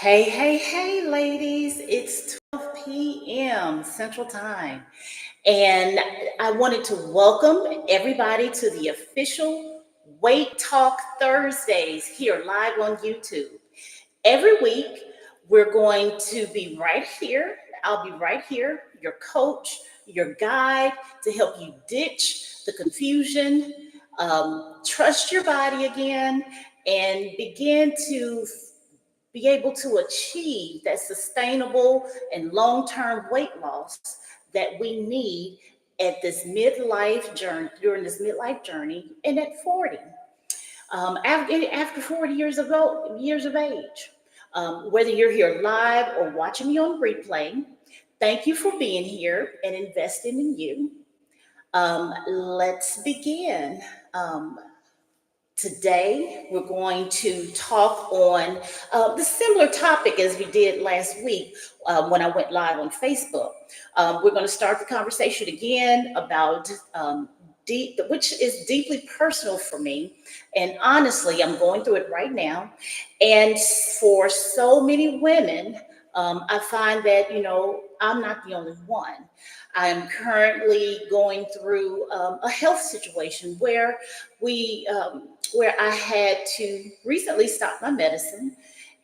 Hey, hey, hey, ladies. It's 12 p.m. Central Time. And I wanted to welcome everybody to the official Weight Talk Thursdays here live on YouTube. Every week, we're going to be right here. I'll be right here, your coach, your guide to help you ditch the confusion, trust your body again, and begin to be able to achieve that sustainable and long-term weight loss that we need at this midlife journey during this midlife journey and at 40 after 40 years of age. Whether you're here live or watching me on replay, thank you for being here and investing in you. Let's begin. Today, we're going to talk on the similar topic as we did last week when I went live on Facebook. We're going to start the conversation again about which is deeply personal for me. And honestly, I'm going through it right now. And for so many women, I find that, I'm not the only one. I'm currently going through a health situation where I had to recently stop my medicine,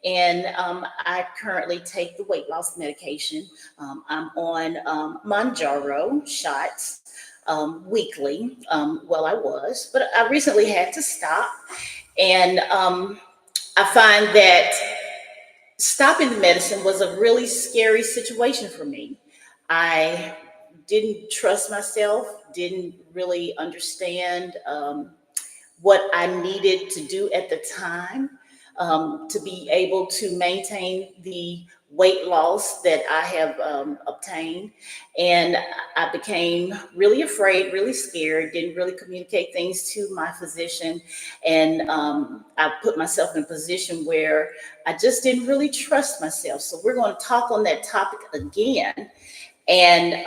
and I currently take the weight loss medication. I'm on Manjaro shots weekly. Well, I was, but I recently had to stop, and I find that stopping the medicine was a really scary situation for me. I didn't trust myself, didn't really understand what I needed to do at the time to be able to maintain the weight loss that I have obtained. And I became really afraid, really scared, didn't really communicate things to my physician. And I put myself in a position where I just didn't really trust myself. So we're going to talk on that topic again. And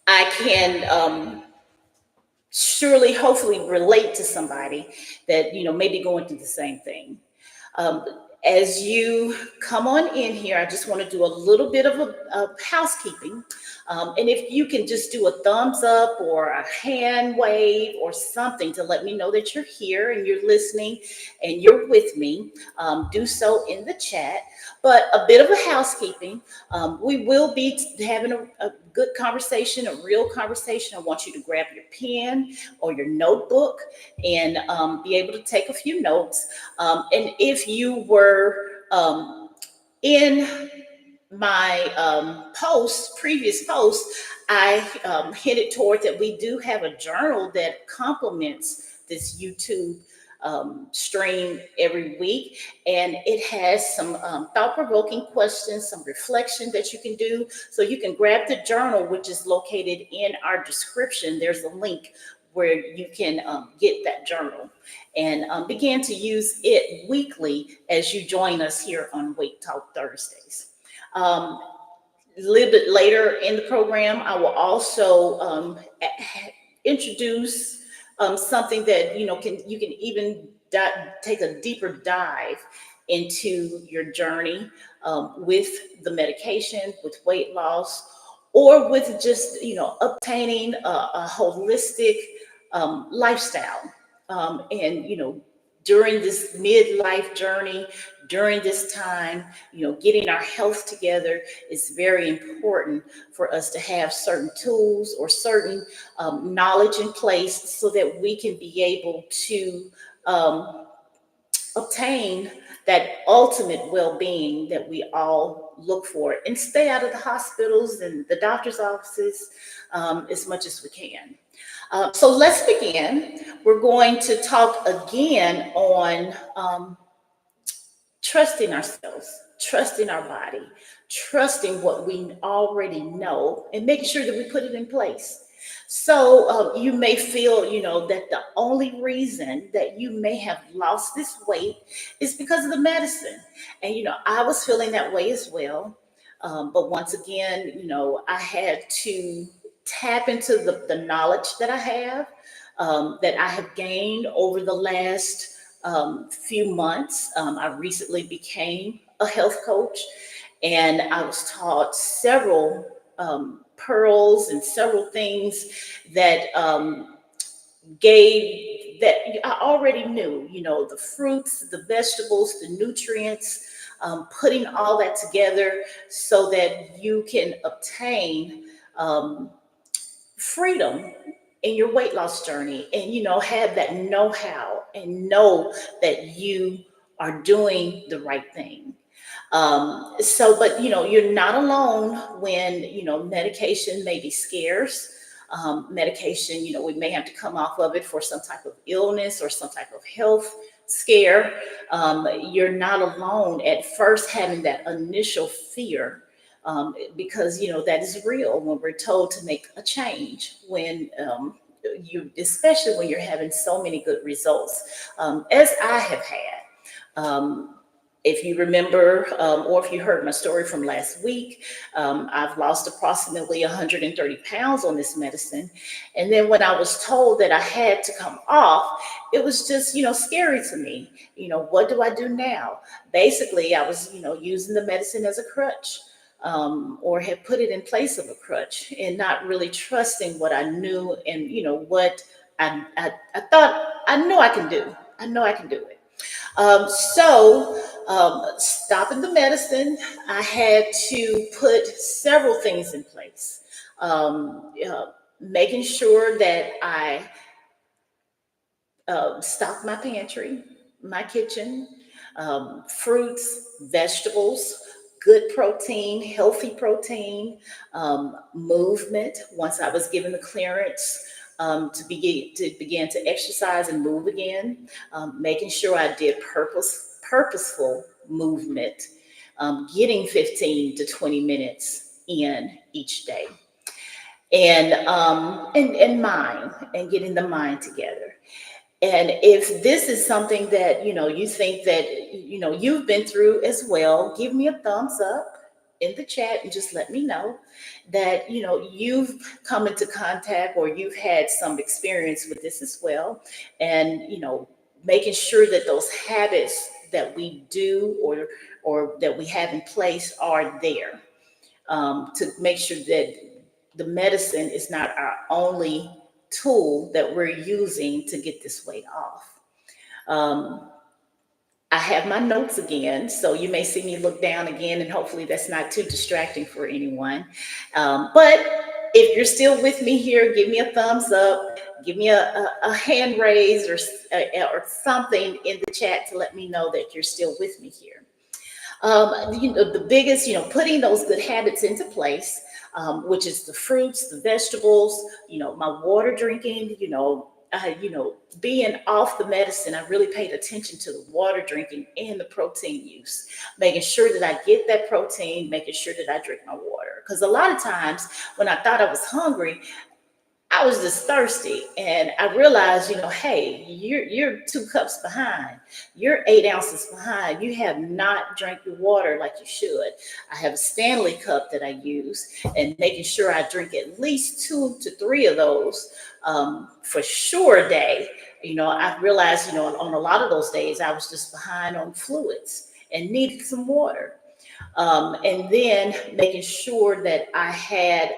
I can surely, hopefully relate to somebody that, may be going through the same thing. Um, as you come on in here, I just want to do a little bit of a housekeeping. And if you can just do a thumbs up or a hand wave or something to let me know that you're here and you're listening and you're with me, do so in the chat. But a bit of a housekeeping. We will be having a good conversation, a real conversation. I want you to grab your pen or your notebook and be able to take a few notes. And if you were in my previous post, I hinted toward that we do have a journal that complements this YouTube stream every week, and it has some thought-provoking questions, some reflection that you can do. So you can grab the journal, which is located in our description. There's a link where you can get that journal and begin to use it weekly as you join us here on Weight Talk Thursdays. A little bit later in the program, I will also introduce something that you can even take a deeper dive into your journey with the medication, with weight loss, or with just obtaining a holistic lifestyle. And during this midlife journey, during this time, getting our health together is very important for us to have certain tools or certain knowledge in place so that we can be able to obtain that ultimate well-being that we all look for and stay out of the hospitals and the doctor's offices as much as we can. So let's begin. We're going to talk again on trusting ourselves, trusting our body, trusting what we already know, and making sure that we put it in place. So you may feel, that the only reason that you may have lost this weight is because of the medicine. And, I was feeling that way as well. But once again, I had to tap into the knowledge that I have, that I have gained over the last few months. I recently became a health coach, and I was taught several pearls and several things that gave that I already knew, the fruits, the vegetables, the nutrients, putting all that together so that you can obtain um, freedom in your weight loss journey, and have that know-how and know that you are doing the right thing. But you're not alone when medication may be scarce. Medication, we may have to come off of it for some type of illness or some type of health scare. You're not alone at first having that initial fear, because that is real when we're told to make a change, when especially when you're having so many good results, as I have had. If you remember, or if you heard my story from last week, I've lost approximately 130 pounds on this medicine. And then when I was told that I had to come off, it was just, scary to me. What do I do now? Basically, I was, using the medicine as a crutch, or had put it in place of a crutch, and not really trusting what I knew, and, what I thought I know I can do. I know I can do it. Stopping the medicine, I had to put several things in place. Making sure that I stocked my pantry, my kitchen, fruits, vegetables, good protein, healthy protein, movement. Once I was given the clearance to begin to exercise and move again, making sure I did purposeful movement, getting 15 to 20 minutes in each day, and mind, and getting the mind together. And if this is something that you think that you've been through as well, give me a thumbs up in the chat and just let me know that you've come into contact, or you've had some experience with this as well. And making sure that those habits that we do, or that we have in place, are there, to make sure that the medicine is not our only tool that we're using to get this weight off. Um, I have my notes again, so you may see me look down again, and hopefully that's not too distracting for anyone. But if you're still with me here, give me a thumbs up, give me a hand raise, or something in the chat to let me know that you're still with me here. The biggest, putting those good habits into place, which is the fruits, the vegetables, my water drinking, being off the medicine. I really paid attention to the water drinking and the protein use, making sure that I get that protein, making sure that I drink my water. Because a lot of times when I thought I was hungry, I was just thirsty, and I realized, hey, you're 2 cups behind. You're 8 ounces behind. You have not drank your water like you should. I have a Stanley cup that I use, and making sure I drink at least 2 to 3 of those, for sure a day. I realized, on a lot of those days, I was just behind on fluids and needed some water. And then making sure that I had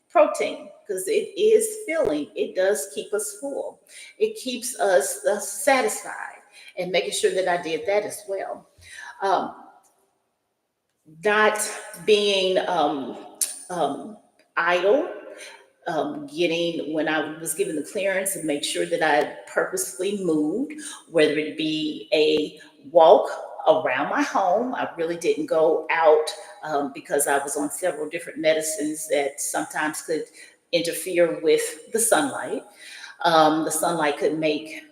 protein, because it is filling. It does keep us full. It keeps us satisfied, and making sure that I did that as well. Um, Not being idle, when I was given the clearance, and make sure that I purposely moved, whether it be a walk around my home. I really didn't go out, because I was on several different medicines that sometimes could interfere with the sunlight. The sunlight could make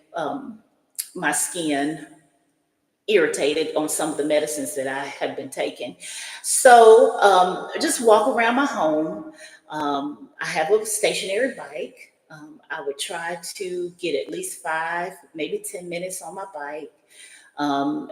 my skin irritated on some of the medicines that I have been taking. So just walk around my home. I have a stationary bike. I would try to get at least 5, maybe 10 minutes on my bike. I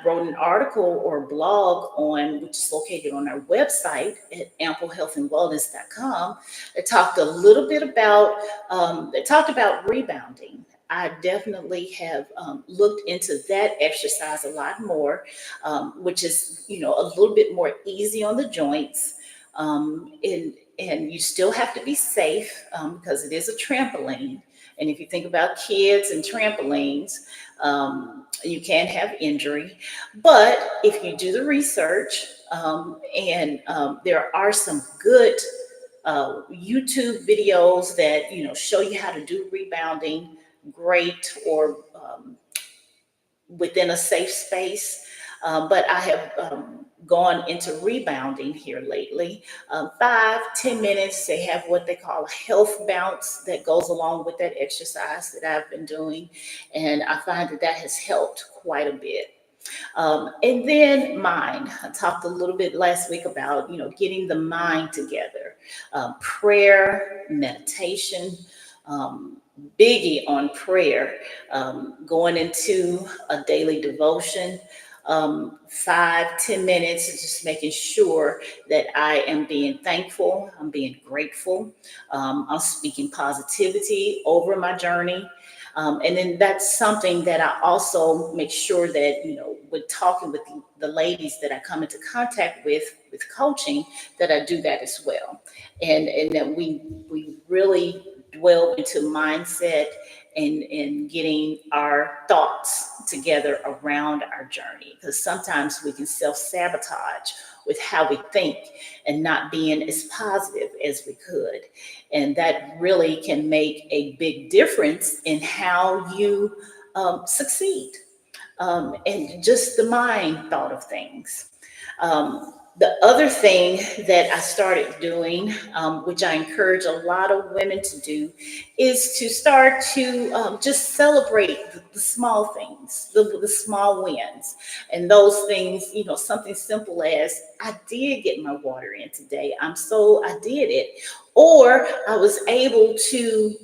wrote an article or blog which is located on our website at amplehealthandwellness.com, that talked a little bit about, that talked about rebounding. I definitely have looked into that exercise a lot more, which is, a little bit more easy on the joints. And you still have to be safe because it is a trampoline. And if you think about kids and trampolines, you can have injury. But if you do the research, and there are some good YouTube videos that show you how to do rebounding great, or within a safe space. But I have gone into rebounding here lately. 5-10 minutes. They have what they call a health bounce that goes along with that exercise that I've been doing, and I find that that has helped quite a bit. And then mind. I talked a little bit last week about getting the mind together. Prayer, meditation, biggie on prayer. Going into a daily devotion. 5-10 minutes, just making sure that I am being thankful, I'm being grateful, I'm speaking positivity over my journey. And then that's something that I also make sure that, with talking with the ladies that I come into contact with coaching, that I do that as well. And that we really dwell into mindset and getting our thoughts together around our journey. Because sometimes we can self-sabotage with how we think and not being as positive as we could. And that really can make a big difference in how you succeed. And just the mind thought of things. The other thing that I started doing, which I encourage a lot of women to do, is to start to just celebrate the small things, the small wins. And those things, something simple as, I did get my water in today. I did it. Or I was able to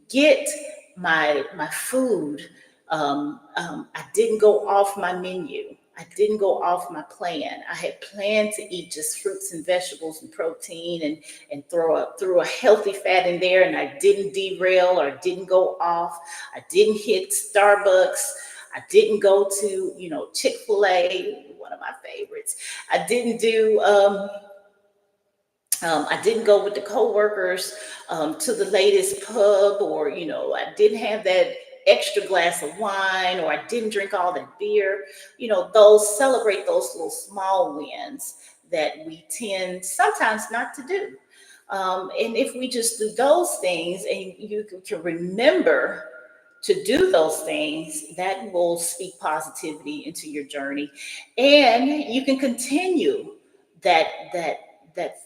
get my food. I didn't go off my menu. I didn't go off my plan. I had planned to eat just fruits and vegetables and protein, and throw a healthy fat in there, and I didn't derail or didn't go off. I didn't hit Starbucks. I didn't go to Chick-fil-A, one of my favorites. I didn't do. I didn't go with the coworkers to the latest pub, or I didn't have that extra glass of wine, or I didn't drink all that beer. Celebrate those little small wins that we tend sometimes not to do. And if we just do those things, and you can remember to do those things, that will speak positivity into your journey, and you can continue that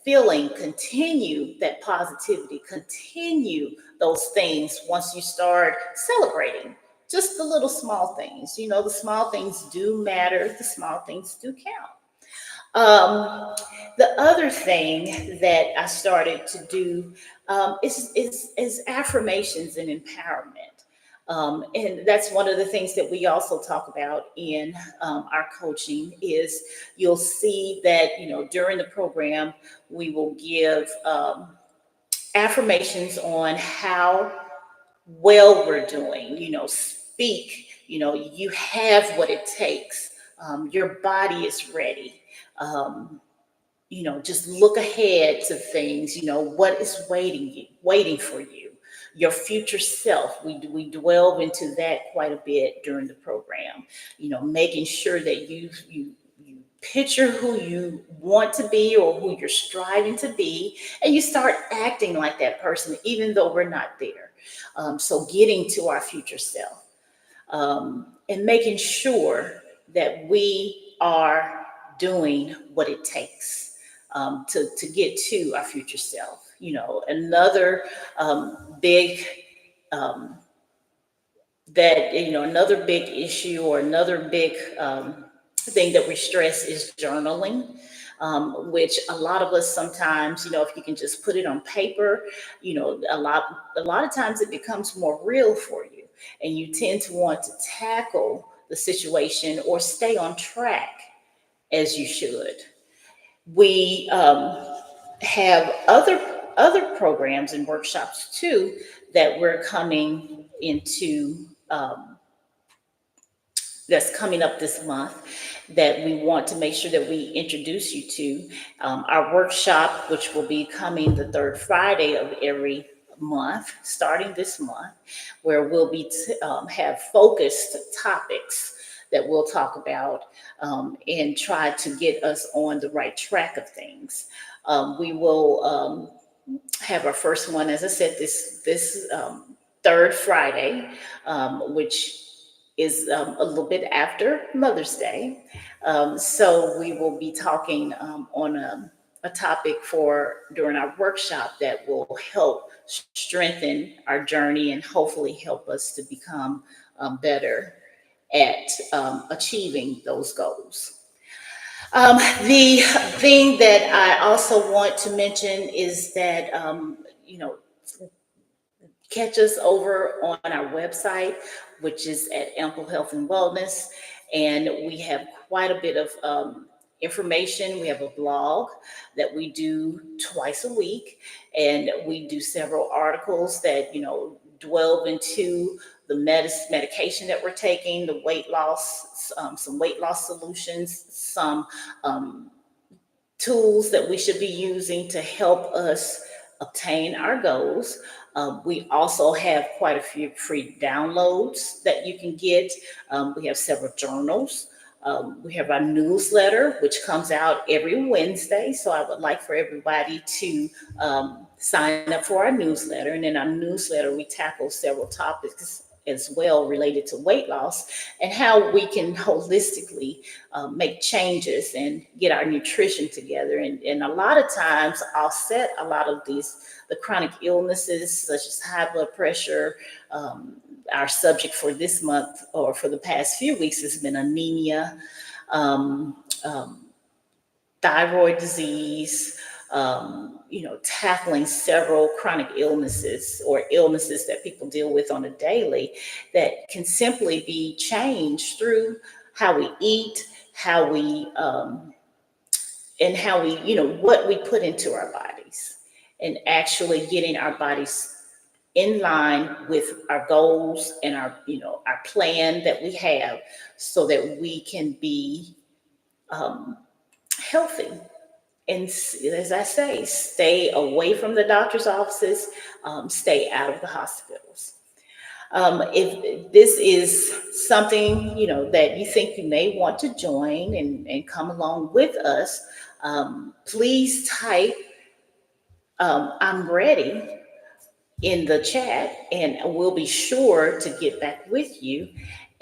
feeling, continue that positivity, continue those things once you start celebrating just the little small things. The small things do matter, the small things do count. The other thing that I started to do is affirmations and empowerment. And that's one of the things that we also talk about in our coaching. Is you'll see that during the program we will give affirmations on how well we're doing. Speak. You have what it takes. Your body is ready. Just look ahead to things. What is waiting for you, your future self. We delve into that quite a bit during the program. Making sure that you picture who you want to be, or who you're striving to be, and you start acting like that person, even though we're not there. So getting to our future self, and making sure that we are doing what it takes to get to our future self. Another big another big issue, or another big thing that we stress, is journaling. Which a lot of us sometimes, if you can just put it on paper, a lot of times it becomes more real for you, and you tend to want to tackle the situation or stay on track as you should. We have other other programs and workshops too that we're coming into. That's coming up this month that we want to make sure that we introduce you to. Our workshop, which will be coming the third Friday of every month, starting this month, where we'll be have focused topics that we'll talk about and try to get us on the right track of things. We will have our first one, as I said, this third Friday, which is a little bit after Mother's Day. So we will be talking on a topic for during our workshop that will help strengthen our journey and hopefully help us to become better at achieving those goals. The thing that I also want to mention is that, you know, catch us over on our website, which is at Ample Health and Wellness. And we have quite a bit of information. We have a blog that we do twice a week, and we do several articles that, delve into the medication that we're taking, the weight loss, some weight loss solutions, some tools that we should be using to help us obtain our goals. We also have quite a few free downloads that you can get. We have several journals. We have our newsletter, which comes out every Wednesday. So I would like for everybody to sign up for our newsletter. And in our newsletter, we tackle several topics as well related to weight loss and how we can holistically make changes and get our nutrition together. And a lot of times I'll set a lot of the chronic illnesses such as high blood pressure. Our subject for this month or for the past few weeks has been anemia, thyroid disease, tackling several chronic illnesses or illnesses that people deal with on a daily that can simply be changed through how we eat, how we, and how we, what we put into our bodies and actually getting our bodies in line with our goals and our plan that we have so that we can be healthy. And as I say, stay away from the doctor's offices, stay out of the hospitals. If this is something, that you think you may want to join and come along with us, please type I'm ready in the chat and we'll be sure to get back with you.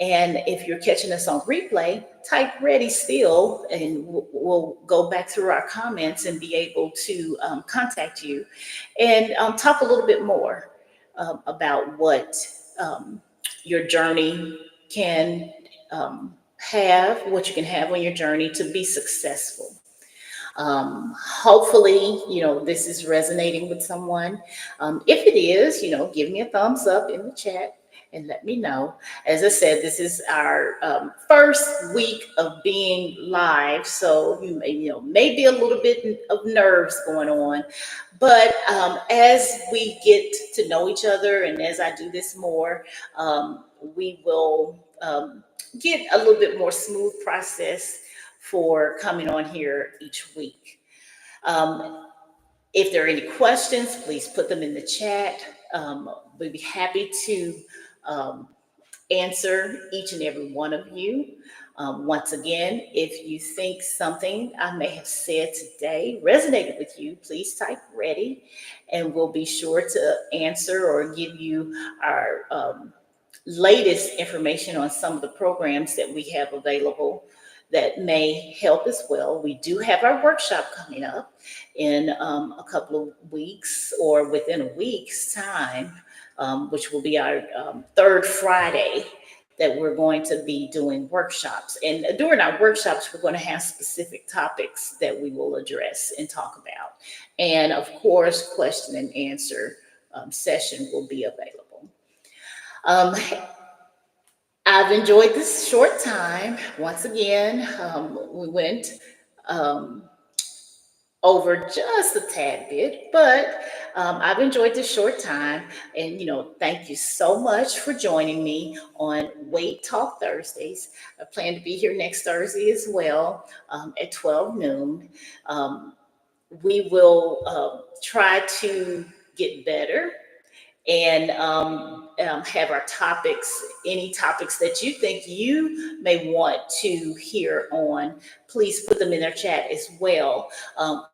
And if you're catching us on replay, type ready still, and we'll go back through our comments and be able to contact you and talk a little bit more about what your journey can what you can have on your journey to be successful. Hopefully, this is resonating with someone. If it is, give me a thumbs up in the chat and let me know. As I said, this is our first week of being live, so you may be a little bit of nerves going on, but as we get to know each other and as I do this more, we will get a little bit more smooth process for coming on here each week. If there are any questions, please put them in the chat. We'd be happy to answer each and every one of you. Once again, if you think something I may have said today resonated with you, please type ready and we'll be sure to answer or give you our latest information on some of the programs that we have available that may help as well. We do have our workshop coming up in a couple of weeks or within a week's time, which will be our third Friday that we're going to be doing workshops. And during our workshops, we're going to have specific topics that we will address and talk about. And of course, question and answer session will be available. I've enjoyed this short time. Once again, we went over just a tad bit, but I've enjoyed this short time, and thank you so much for joining me on Weight Talk Thursdays. I plan to be here next Thursday as well, at 12 noon. Um, we will try to get better and have our topics, any topics that you think you may want to hear on, please put them in their chat as well.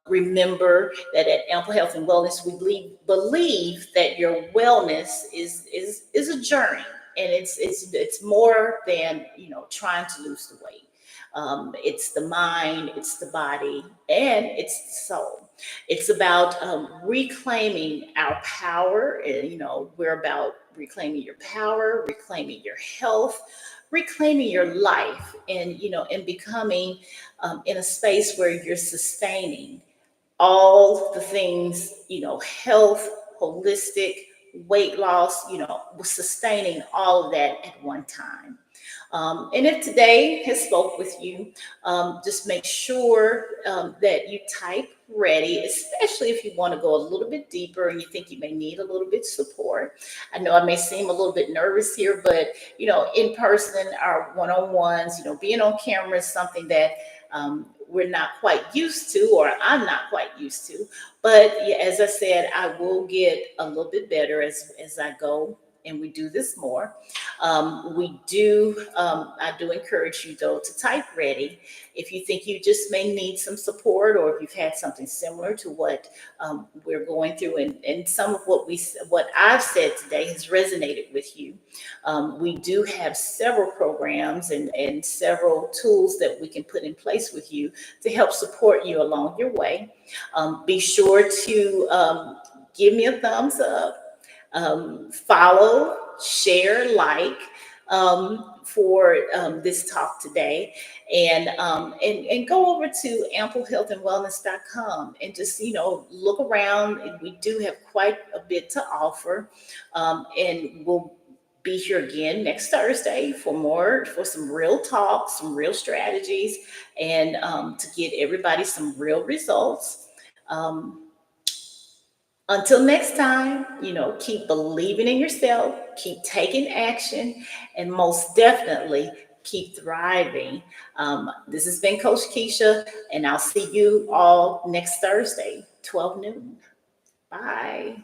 Remember that at Ample Health and Wellness, we believe that your wellness is a journey, and it's more than trying to lose the weight. It's the mind, it's the body, and it's the soul. It's about reclaiming our power. And, we're about reclaiming your power, reclaiming your health, reclaiming your life, and and becoming in a space where you're sustaining all the things, health, holistic, weight loss, sustaining all of that at one time. And if today has spoke with you, just make sure that you type ready, especially if you want to go a little bit deeper and you think you may need a little bit support. I know I may seem a little bit nervous here, but in person, our one-on-ones, being on camera is something that we're not quite used to, or I'm not quite used to. But yeah, as I said, I will get a little bit better as I go and we do this more. I do encourage you though to type ready if you think you just may need some support, or if you've had something similar to what we're going through, and some of what I've said today has resonated with you. We do have several programs and several tools that we can put in place with you to help support you along your way. Be sure to give me a thumbs up, follow, share, like, for this talk today, and go over to amplehealthandwellness.com and just look around. And we do have quite a bit to offer, and we'll be here again next Thursday for some real talk, some real strategies, and to get everybody some real results. Until next time, keep believing in yourself, keep taking action, and most definitely keep thriving. This has been Coach Kisha, and I'll see you all next Thursday, 12 noon. Bye.